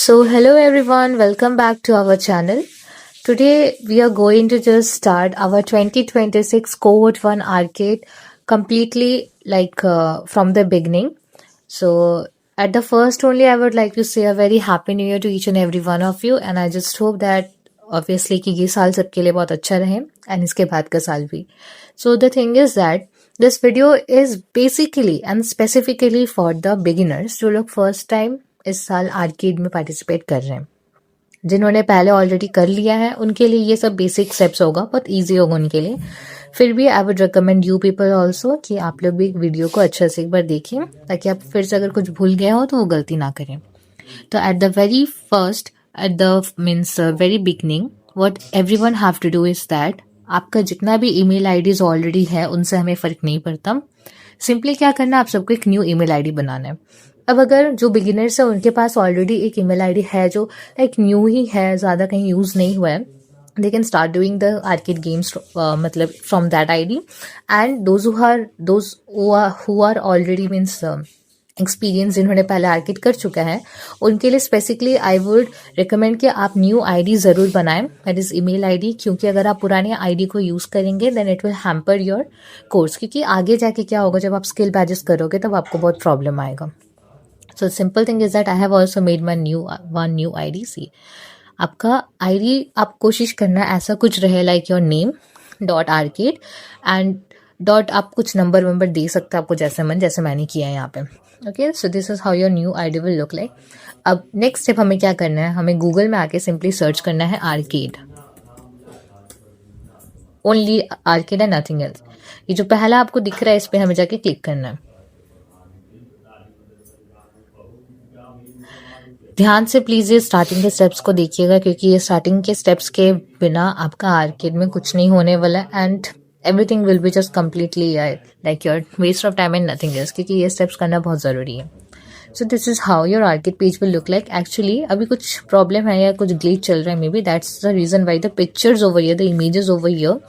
So, hello everyone, welcome back to our channel. Today, we are going to just start our 2026 Cohort 1 arcade completely from the beginning. So, at the first only, I would like to say a very happy new year to each and every one of you, and I just hope that obviously कि ये साल सबके लिए बहुत अच्छा रहे and इसके बाद का साल भी. So, the thing is that this video is basically and specifically for the beginners जो लोग first time इस साल आर्केड में पार्टिसिपेट कर रहे हैं. जिन्होंने पहले ऑलरेडी कर लिया है उनके लिए ये सब बेसिक स्टेप्स होगा, बहुत इजी होगा उनके लिए. फिर भी I would recommend you people also कि आप लोग भी वीडियो को अच्छे से एक बार देखें ताकि आप फिर से अगर कुछ भूल गए हो तो वो गलती ना करें. तो at the very first at the means very beginning what everyone have to do is that आपका जितना भी ईमेल आईडीज ऑलरेडी है उनसे हमें फर्क नहीं पड़ता. सिंपली क्या करना है, आप सबको एक न्यू ईमेल आईडी बनाना है. अब अगर जो बिगिनर्स है उनके पास ऑलरेडी एक ईमेल आईडी है जो न्यू ही है, ज़्यादा कहीं यूज़ नहीं हुआ है, they can start doing the arcade games मतलब from that ID. And those who are already means experience जिन्होंने पहले आर्केड कर चुका है उनके लिए स्पेसिफिकली आई वुड रिकमेंड कि आप न्यू आईडी ज़रूर बनाएं, दैट इज़ ईमेल आईडी. क्योंकि अगर आप पुरानी आईडी को यूज़ करेंगे then it will hamper your course. क्योंकि आगे जाके क्या होगा, जब आप स्किल बैजेस करोगे तब आपको बहुत प्रॉब्लम आएगा. So simple thing is that I have also made my one new ID. See, आपका ID आप कोशिश करना ऐसा कुछ रहे like your name dot arcade and dot आप कुछ नंबर दे सकते हैं आपको जैसे मैंने किया है यहाँ पे. Okay, so this is how your new ID will look like. अब नेक्स्ट स्टेप हमें क्या करना है, हमें गूगल में आके सिंपली सर्च करना है arcade, only arcade and nothing else. ये जो पहला आपको दिख रहा है इस पे हमें जाके क्लिक करना है. ध्यान से प्लीज़ ये स्टार्टिंग के स्टेप्स को देखिएगा क्योंकि ये स्टार्टिंग के स्टेप्स के बिना आपका आर्केड में कुछ नहीं होने वाला and everything will be just completely like your waste of time and nothing else, क्योंकि ये स्टेप्स करना बहुत ज़रूरी है. So this is how your arcade page will look like. Actually अभी कुछ प्रॉब्लम है या कुछ ग्लिच चल रहा है, maybe that's the reason why the pictures over here, the images over here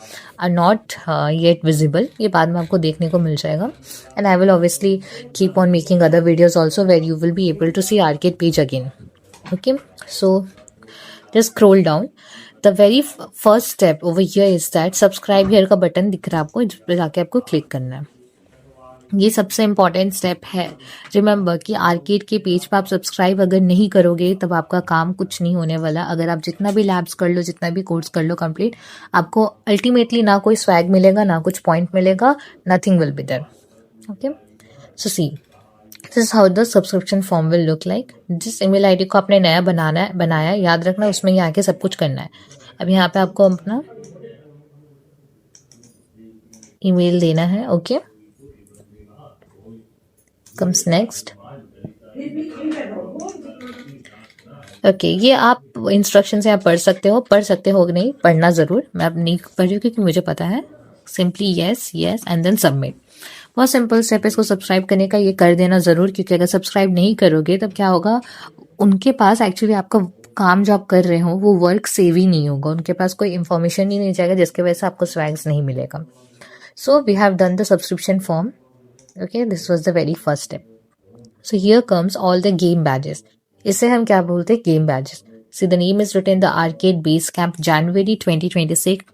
are not yet visible. ये बाद में आपको देखने को मिल जाएगा and I will obviously keep on making other videos also where you will be able to see arcade page again. Okay, so just scroll down. The very first step over here is that subscribe here का button दिख रहा है आपको, इस पर जाके आपको click करना है. ये सबसे इम्पॉर्टेंट स्टेप है. रिमेंबर कि आर्केड के पेज पर आप सब्सक्राइब अगर नहीं करोगे तब आपका काम कुछ नहीं होने वाला. अगर आप जितना भी लैब्स कर लो, जितना भी कोर्स कर लो कंप्लीट, आपको अल्टीमेटली ना कोई स्वैग मिलेगा, ना कुछ पॉइंट मिलेगा, nothing will be there. Okay, so see this is how the subscription form will look like. जिस ईमेल आईडी को आपने नया बनाया याद रखना उसमें यहाँ के सब कुछ करना है. अब यहाँ पे आपको अपना ईमेल देना है. Okay, comes next. ओके, ये आप इंस्ट्रक्शन से आप पढ़ सकते हो नहीं, पढ़ना ज़रूर. मैं अब नहीं पढ़ रही हूँ क्योंकि मुझे पता है. Simply yes and then submit. बहुत सिंपल स्टेप है इसको सब्सक्राइब करने का. ये कर देना ज़रूर क्योंकि अगर सब्सक्राइब नहीं करोगे तब क्या होगा, उनके पास एक्चुअली आपका काम जो आप कर रहे हो वो वर्क सेव ही नहीं होगा. उनके पास कोई इन्फॉर्मेशन ही नहीं जाएगा जिसकी वजह से आपको स्वैग्स नहीं मिलेगा. So we have done the subscription form. Okay, this was the very first step. So here comes all the game badges. इसे हम क्या बोलते हैं, game badges. See the name is written the arcade base camp January 2026.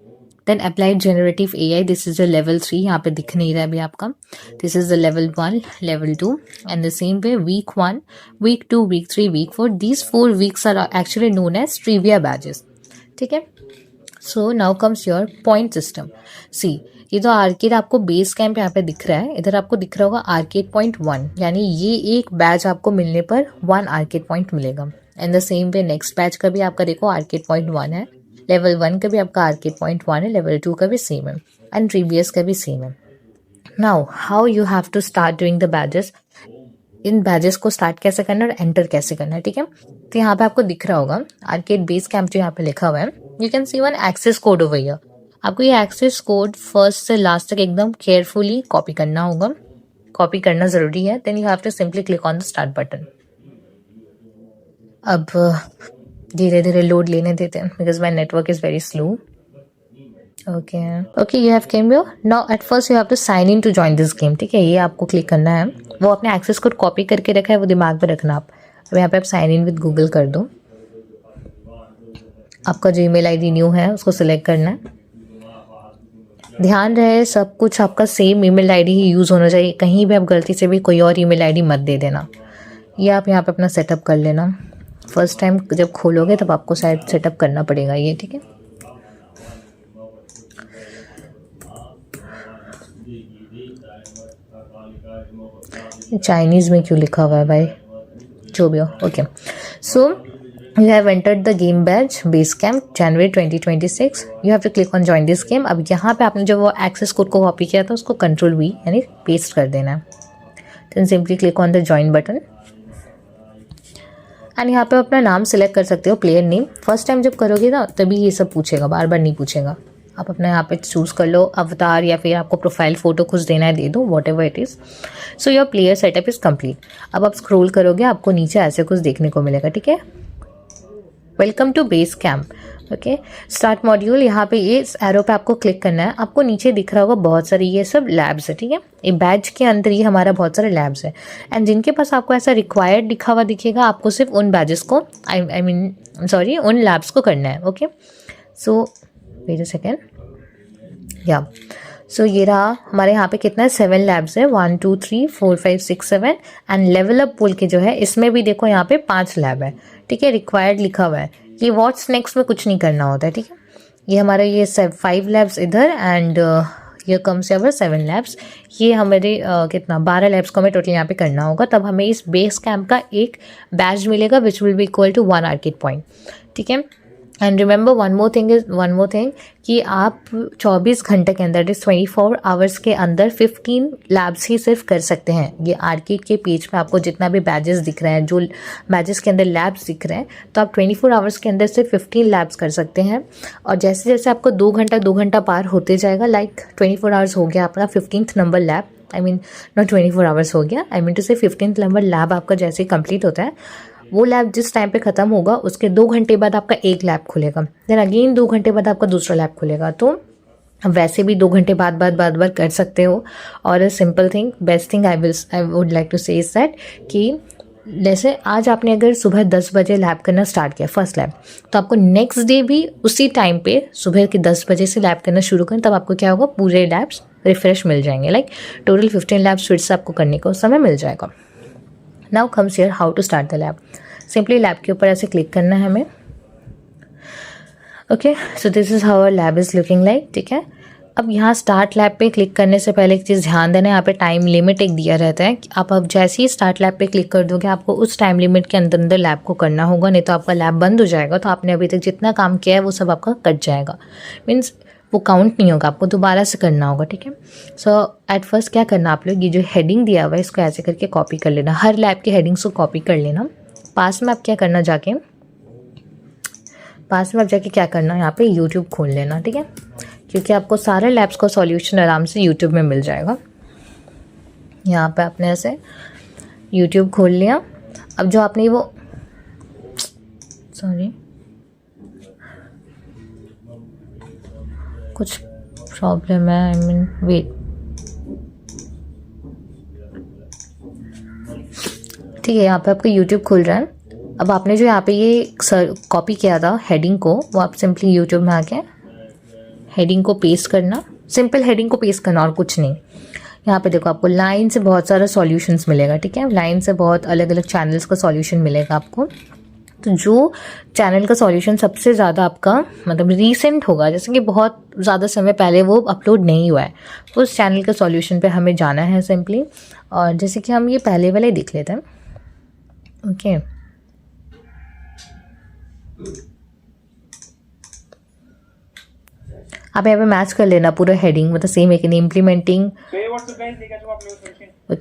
Then applied generative AI. This is the level 3. यहाँ पे दिख नहीं रहा है अभी आपका. This is the level 1, level 2, and the same way week 1, week 2, week 3, week 4. These 4 weeks are actually known as trivia badges. ठीक है. So now comes your point system. See, ये तो आर्केड आपको बेस कैंप यहाँ पे दिख रहा है. इधर आपको दिख रहा होगा आर्केड पॉइंट 1, यानी ये एक बैच आपको मिलने पर 1 आर्केड पॉइंट मिलेगा. And the same way next batch का भी आपका देखो आर्केड पॉइंट 1 है, लेवल 1 का भी आपका आर्केड पॉइंट 1 है, लेवल 2 का भी सेम है एंड प्रीवियस का भी सेम है. Now how you have to start doing the badges. इन बैजेस को स्टार्ट कैसे करना है और एंटर कैसे करना है. ठीक है, तो यहाँ पे आपको दिख रहा होगा आर्केड बेस कैंप जो यहाँ पे लिखा हुआ है. You can see one access code over here. आपको ये एक्सेस कोड फर्स्ट से लास्ट तक एकदम केयरफुली कॉपी करना होगा. कॉपी करना जरूरी है. Then you have to simply click on the start button. अब धीरे धीरे लोड लेने देते हैं because my network is very slow. Okay, you have came here. Now at first you have to sign in to join this game. ठीक है, ये आपको क्लिक करना है. वो अपने एक्सेस कोड कॉपी करके रखा है वो दिमाग में रखना आप. अब यहाँ पे आप साइन इन विद गूगल कर दो। आपका जो ईमेल आईडी न्यू है उसको सिलेक्ट करना है। ध्यान रहे सब कुछ आपका सेम ईमेल आईडी ही यूज़ होना चाहिए, कहीं भी आप गलती से भी कोई और ईमेल आईडी मत दे देना। ये आप यहाँ पे अपना सेटअप कर लेना। फर्स्ट टाइम जब खोलोगे तब आपको शायद सेटअप करना पड़ेगा ये, ठीक है। चाइनीज़ में क्यों लिखा हुआ है भाई, जो भी हो। Okay, so you have entered the game badge Basecamp January 2026. You have to click on join this game. अब यहाँ पे आपने जो वो एक्सेस कोड को कॉपी किया था उसको कंट्रोल V यानी पेस्ट कर देना है। then simply click on the join button and यहाँ पे अपना नाम सिलेक्ट कर सकते हो, प्लेयर नेम। फर्स्ट टाइम जब करोगे ना तभी ये सब पूछेगा, बार बार नहीं पूछेगा। आप अपना यहाँ पे चूज़ कर लो अवतार या फिर आपको प्रोफाइल फ़ोटो कुछ देना है दे दो, what ever it is. So your player setup is complete. अब आप स्क्रॉल करोगे आपको नीचे ऐसे कुछ देखने को मिलेगा, ठीक है। Welcome to base camp. Okay, start module, यहाँ पे ये एरो पे आपको क्लिक करना है। आपको नीचे दिख रहा होगा बहुत सारी ये सब लैब्स है, ठीक है। ये बैच के अंदर ही हमारा बहुत सारे लैब्स है एंड जिनके पास आपको ऐसा रिक्वायर्ड लिखा हुआ दिखेगा, आपको सिर्फ उन बैचेस को उन लैब्स को करना है। Okay, so wait a second, या सो ये रहा हमारे यहाँ पे कितना है, 7 लैब्स है, 1 2 3 4 5 6 7 एंड लेवल अप बोल के जो है इसमें भी देखो यहाँ पे 5 लैब है, ठीक है। रिक्वायर्ड लिखा हुआ है, ये व्हाट्स नेक्स्ट में कुछ नहीं करना होता है, ठीक है। ये हमारे ये 5 लैब्स इधर एंड ये कम्स अवर 7 लैब्स। ये हमारे कितना 12 लैब्स को हमें टोटल यहाँ पे करना होगा, तब हमें इस बेस कैम्प का एक बैच मिलेगा which will be equal to 1 arcade point, ठीक है। And remember one more thing कि आप 24 घंटे के अंदर 24 आवर्स के अंदर 15 लैब्स ही सिर्फ कर सकते हैं। ये आर्केड के पेज पे आपको जितना भी बैजेस दिख रहे हैं, जो बैजेस के अंदर लैब्स दिख रहे हैं, तो आप 24 आवर्स के अंदर सिर्फ 15 लैब्स कर सकते हैं। और जैसे जैसे आपको 2 घंटा पार होते जाएगा, लाइक 24 आवर्स हो गया आपका 15th number lab, I mean not 24 hours हो गया, आई मीन टू से 15th नंबर लैब आपका जैसे ही कंप्लीट होता है, वो लैब जिस टाइम पे ख़त्म होगा उसके 2 घंटे बाद आपका एक लैब खुलेगा, देन अगेन 2 घंटे बाद आपका दूसरा लैब खुलेगा। तो वैसे भी 2 घंटे बाद कर सकते हो। और simple thing, best thing I would like to say is that कि जैसे आज आपने अगर सुबह 10 बजे लैब करना स्टार्ट किया फर्स्ट लैब, तो आपको नेक्स्ट डे भी उसी टाइम पे सुबह के 10 बजे से लैब करना शुरू करें, तब आपको क्या होगा, पूरे लैब्स रिफ्रेश मिल जाएंगे, लाइक टोटल 15 लैब्स फिर से आपको करने को समय मिल जाएगा। Now comes here how to start the lab. Simply lab के ऊपर ऐसे क्लिक करना है हमें। Okay, so this is how our lab is looking like, ठीक है। अब यहाँ स्टार्ट लैब पे क्लिक करने से पहले एक चीज़ ध्यान देना है, यहाँ पे टाइम लिमिट एक दिया रहता है कि आप अब जैसे ही स्टार्ट लैब पे क्लिक कर दोगे आपको उस टाइम लिमिट के अंदर लैब को करना होगा, नहीं तो आपका लैब बंद हो जाएगा। तो आपने अभी तक जितना काम किया है वो सब आपका कट जाएगा, मीन्स वो काउंट नहीं होगा, आपको दोबारा से करना होगा, ठीक है। सो एट फर्स्ट क्या करना, आप लोग ये जो हेडिंग दिया हुआ है इसको ऐसे करके कॉपी कर लेना, हर लैब के हेडिंग्स को कॉपी कर लेना। पास में आप क्या करना, क्या करना, यहाँ पे यूट्यूब खोल लेना, ठीक है, क्योंकि आपको सारे लैब्स का सॉल्यूशन आराम से यूट्यूब में मिल जाएगा। यहाँ पे आपने ऐसे यूट्यूब खोल लिया। अब जो आपने वो कुछ प्रॉब्लम है, आई मीन वेट, ठीक है, यहाँ पे आपका यूट्यूब खुल रहा है। अब आपने जो यहाँ पे ये कॉपी किया था हेडिंग को, वो आप सिंपली यूट्यूब में आके हेडिंग को पेस्ट करना, सिंपल हेडिंग को पेस्ट करना और कुछ नहीं। यहाँ पे देखो आपको लाइन से बहुत सारा सॉल्यूशंस मिलेगा, ठीक है, लाइन से बहुत अलग अलग चैनल्स का सॉल्यूशन मिलेगा आपको। तो जो चैनल का सॉल्यूशन सबसे ज़्यादा आपका मतलब रीसेंट होगा, जैसे कि बहुत ज़्यादा समय पहले वो अपलोड नहीं हुआ है, उस चैनल के सॉल्यूशन पे हमें जाना है सिंपली। और जैसे कि हम ये पहले वाले देख लेते हैं। ओके, आप यहाँ पे मैच कर लेना पूरा हेडिंग, मतलब सेम है कि नहीं।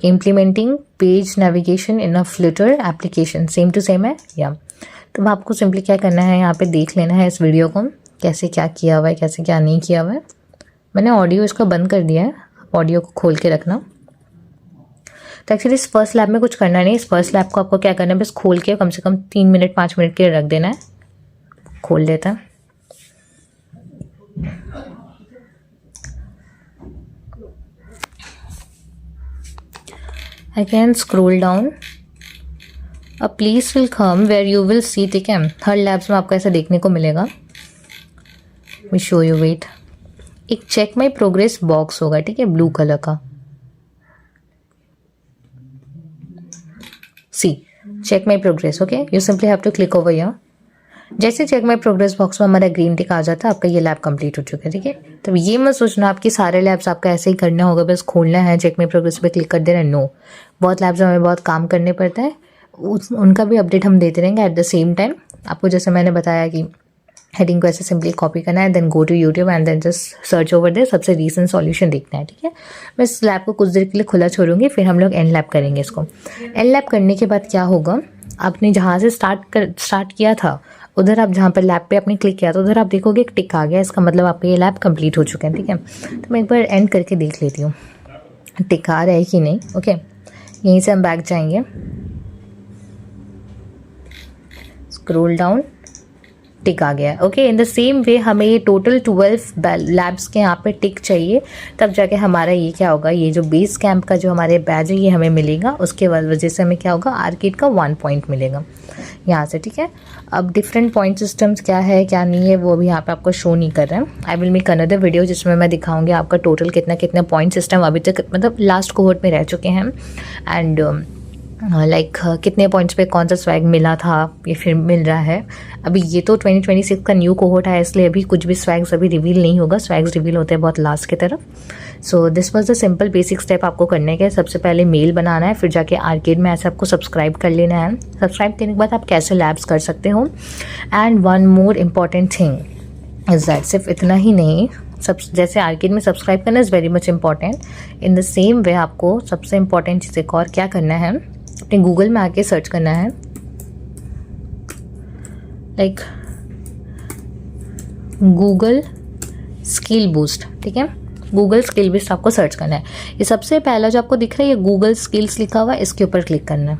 Implementing page navigation in a Flutter application, same to same है या। तो आपको सिंपली क्या करना है, यहाँ पे देख लेना है इस वीडियो को कैसे क्या किया हुआ है, कैसे क्या नहीं किया हुआ है। मैंने ऑडियो इसका बंद कर दिया है, ऑडियो को खोल के रखना। तो एक्चुअली इस फर्स्ट लैब में कुछ करना नहीं, इस फर्स्ट लैब को आपको क्या करना है, बस खोल के कम से कम 3 मिनट 5 मिनट के लिए रख देना है। खोल लेता है, I can scroll down a place will come where you will see, ठीक है, हर लैब्स में आपको ऐसा देखने को मिलेगा। वी शो यू, वेट, एक चेक माई प्रोग्रेस बॉक्स होगा, ठीक है, ब्लू कलर का। See check my progress, okay, you simply have to click over here. जैसे चेक माई प्रोग्रेस बॉक्स में हमारा ग्रीन टिक आ जाता है, आपका ये लैब कंप्लीट हो चुका है, ठीक है। तो ये मत सोचना आपकी सारे लैब्स आपका ऐसे ही करना होगा, बस खोलना है, चेक माई प्रोग्रेस पे क्लिक कर देना, नो। बहुत लैब्स में हमें बहुत काम करने पड़ता है, उनका भी अपडेट हम देते रहेंगे एट द सेम टाइम। आपको जैसे मैंने बताया कि हेडिंग को ऐसे सिंपली कॉपी करना है, then go to YouTube and then just search over there, सबसे रीसेंट सॉल्यूशन देखना है, ठीक है। मैं इस लैब को कुछ देर के लिए खुला छोड़ूंगी, फिर हम लोग एन लैब करेंगे इसको। एन लैब करने के बाद क्या होगा, आपने जहाँ से स्टार्ट किया था उधर, आप जहाँ पर लैब पे आपने क्लिक किया था उधर आप देखोगे एक टिक आ गया, इसका मतलब आपका ये लैब कंप्लीट हो चुका है, ठीक है। तो मैं एक बार एंड करके देख लेती हूँ टिक आ रहा है कि नहीं, ओके। यहीं से हम बैक जाएंगे, स्क्रॉल डाउन, टिक आ गया, okay. In the same way हमें ये टोटल 12 लैब्स के यहाँ पे टिक चाहिए, तब जाके हमारा ये क्या होगा, ये जो बेस कैंप का जो हमारे बैज है ये हमें मिलेगा, उसके वजह से हमें क्या होगा, आर्किड का 1 पॉइंट मिलेगा यहाँ से, ठीक है। अब डिफरेंट पॉइंट सिस्टम्स क्या है क्या नहीं है वो अभी यहाँ पे आपको शो नहीं कर रहे हैं। I will make another video जिसमें मैं दिखाऊंगी आपका टोटल कितना कितना पॉइंट सिस्टम अभी तक मतलब लास्ट कोहोर्ट में रह चुके हैं, एंड लाइक कितने पॉइंट्स पे कौन सा स्वैग मिला था या फिर मिल रहा है। अभी ये तो 2026 का न्यू कोहोर्ट है, इसलिए अभी कुछ भी स्वैग्स अभी रिवील नहीं होगा, स्वैग्स रिवील होते हैं बहुत लास्ट की तरफ। So this was the simple basic step आपको करने के। सबसे पहले मेल बनाना है, फिर जाके आर्केड में ऐसे आपको सब्सक्राइब कर लेना है। सब्सक्राइब करने के बाद आप कैसे लैब्स कर सकते हो। And one more important thing is that, सिर्फ इतना ही नहीं, सब जैसे आर्केड में सब्सक्राइब करना is very much important, in the same way आपको सबसे इम्पॉर्टेंट चीज़ एक और क्या करना है, अपने गूगल में आके सर्च करना है, लाइक गूगल स्किल बूस्ट, ठीक है। गूगल स्किल बूस्ट आपको सर्च करना है। ये सबसे पहला जो आपको दिख रहा है ये गूगल स्किल्स लिखा हुआ है, इसके ऊपर क्लिक करना है।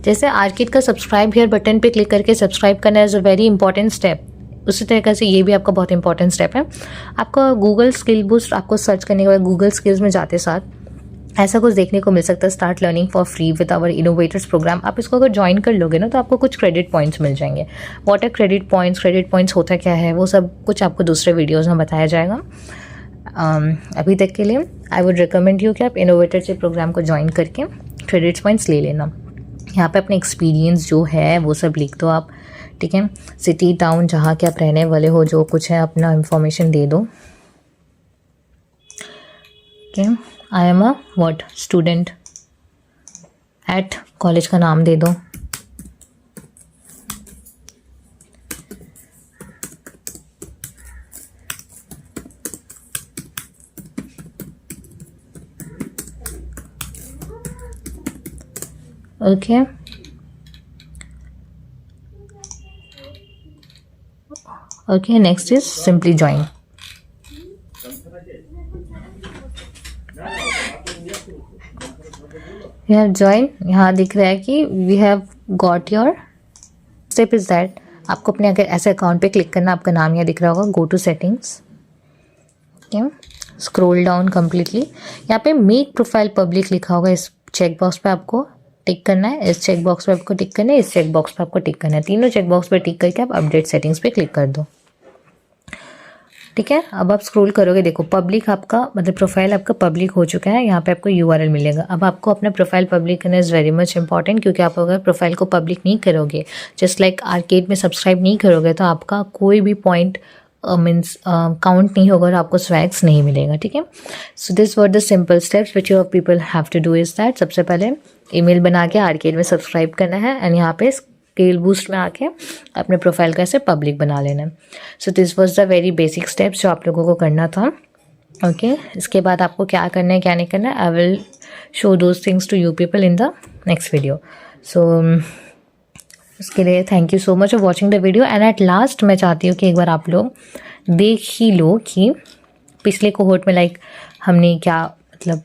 जैसे आर्किड का सब्सक्राइब हियर बटन पे क्लिक करके सब्सक्राइब करना is a very important step, उसी तरीके से ये भी आपका बहुत इंपॉर्टेंट स्टेप है। आपका गूगल स्किल बूस्ट आपको सर्च करने के बाद गूगल स्किल्स में जाते साथ ऐसा कुछ देखने को मिल सकता है, start learning for free with our innovators program. आप इसको अगर ज्वाइन कर लोगे ना तो आपको कुछ क्रेडिट पॉइंट्स मिल जाएंगे। व्हाट आर क्रेडिट पॉइंट्स होता क्या है वो सब कुछ आपको दूसरे वीडियोज़ में बताया जाएगा। अभी तक के लिए आई वुड रिकमेंड यू कि आप इनोवेटर्स के प्रोग्राम को ज्वाइन करके क्रेडिट्स पॉइंट्स ले लेना। यहाँ पे अपने एक्सपीरियंस जो है वो सब लिख दो आप, ठीक है। सिटी टाउन जहाँ के आप रहने वाले हो जो कुछ है अपना इंफॉर्मेशन दे दो, okay. I am a what student at, college का नाम दे दो, okay. Okay, next is simply join. You have joined, यहाँ दिख रहा है कि we have got your step is that आपको अपने अगर ऐसे अकाउंट पे क्लिक करना, आपका नाम यहाँ दिख रहा होगा, go to settings, okay, scroll down completely, यहाँ पे मेक प्रोफाइल पब्लिक लिखा होगा, इस चेक बॉक्स पे आपको टिक करना है, इस चेक बॉक्स पे आपको टिक करना है, इस चेक बॉक्स पे आपको टिक करना है, तीनों चेक बॉक्स पे टिक करके आप अपडेट सेटिंग्स पे क्लिक कर दो, ठीक है। अब आप स्क्रॉल करोगे, देखो पब्लिक आपका मतलब प्रोफाइल आपका पब्लिक हो चुका है, यहाँ पे आपको यूआरएल मिलेगा। अब आपको अपना प्रोफाइल पब्लिक करना इज़ वेरी मच इंपॉर्टेंट, क्योंकि आप अगर प्रोफाइल को पब्लिक नहीं करोगे, जस्ट लाइक आर्केड में सब्सक्राइब नहीं करोगे, तो आपका कोई भी पॉइंट मीन्स काउंट नहीं होगा और आपको स्वैग्स नहीं मिलेगा, ठीक है। So this were the simple steps which your people have to do is that, सबसे पहले ईमेल बना के आर्केड में सब्सक्राइब करना है, एंड यहाँ पे स्किल बूस्ट में आके अपने प्रोफाइल का ऐसे पब्लिक बना लेना। So this was the very basic steps जो आप लोगों को करना था, ओके। इसके बाद आपको क्या करना है क्या नहीं करना है, I will show those things to you people in the next video. So उसके लिए thank you so much for watching the video. And at last मैं चाहती हूँ कि एक बार आप लोग देख ही लो कि पिछले कोहोर्ट में लाइक हमने क्या मतलब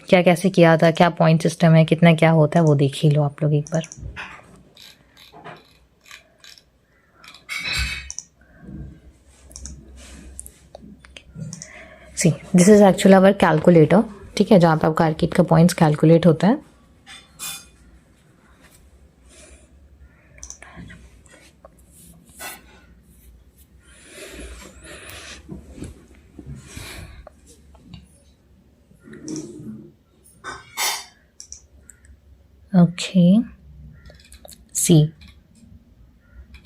क्या कैसे किया था, क्या पॉइंट सिस्टम है, कितना क्या होता है, वो देख ही लो आप लोग एक बार। See this is actually our calculator, ठीक है, जहाँ पे आपका आर्किड का पॉइंट्स कैलकुलेट होता है। ओके सी,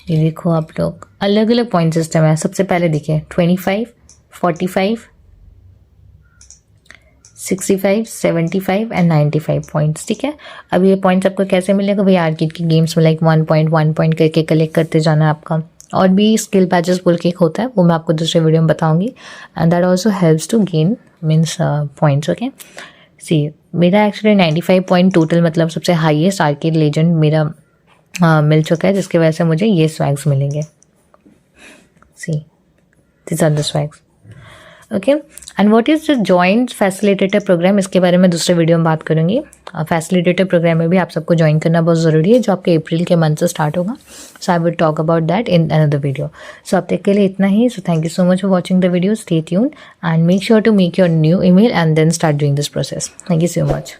ये देखो आप लोग अलग अलग पॉइंट सिस्टम है। सबसे पहले देखिए 25, 45, 65, 75 एंड 95 पॉइंट्स, ठीक है। अब ये पॉइंट्स आपको कैसे मिलेगा भाई, आर्केड की गेम्स में लाइक 1 पॉइंट करके कलेक्ट करते जाना है आपका। और भी स्किल पैचेस बोल के एक होता है, वो मैं आपको दूसरे वीडियो में बताऊंगी, and that also helps to gain means points. Okay see, मेरा एक्चुअली 95 पॉइंट टोटल, मतलब सबसे हाईएस्ट आर्केड लेजेंड मेरा मिल चुका है, जिसकी वजह से मुझे ये स्वैग्स मिलेंगे। See, this are the swags. Okay, and what is the joint facilitator program, इसके बारे में दूसरे वीडियो में बात करूंगी। फैसिलिटेटर प्रोग्राम में भी आप सबको ज्वाइन करना बहुत ज़रूरी है, जो आपके अप्रैल के मंथ से स्टार्ट होगा। So I will talk about that in another video. So अब तक के लिए इतना ही। So thank you so much for watching the video, stay tuned and make sure to make your new email and then start doing this process. Thank you so much.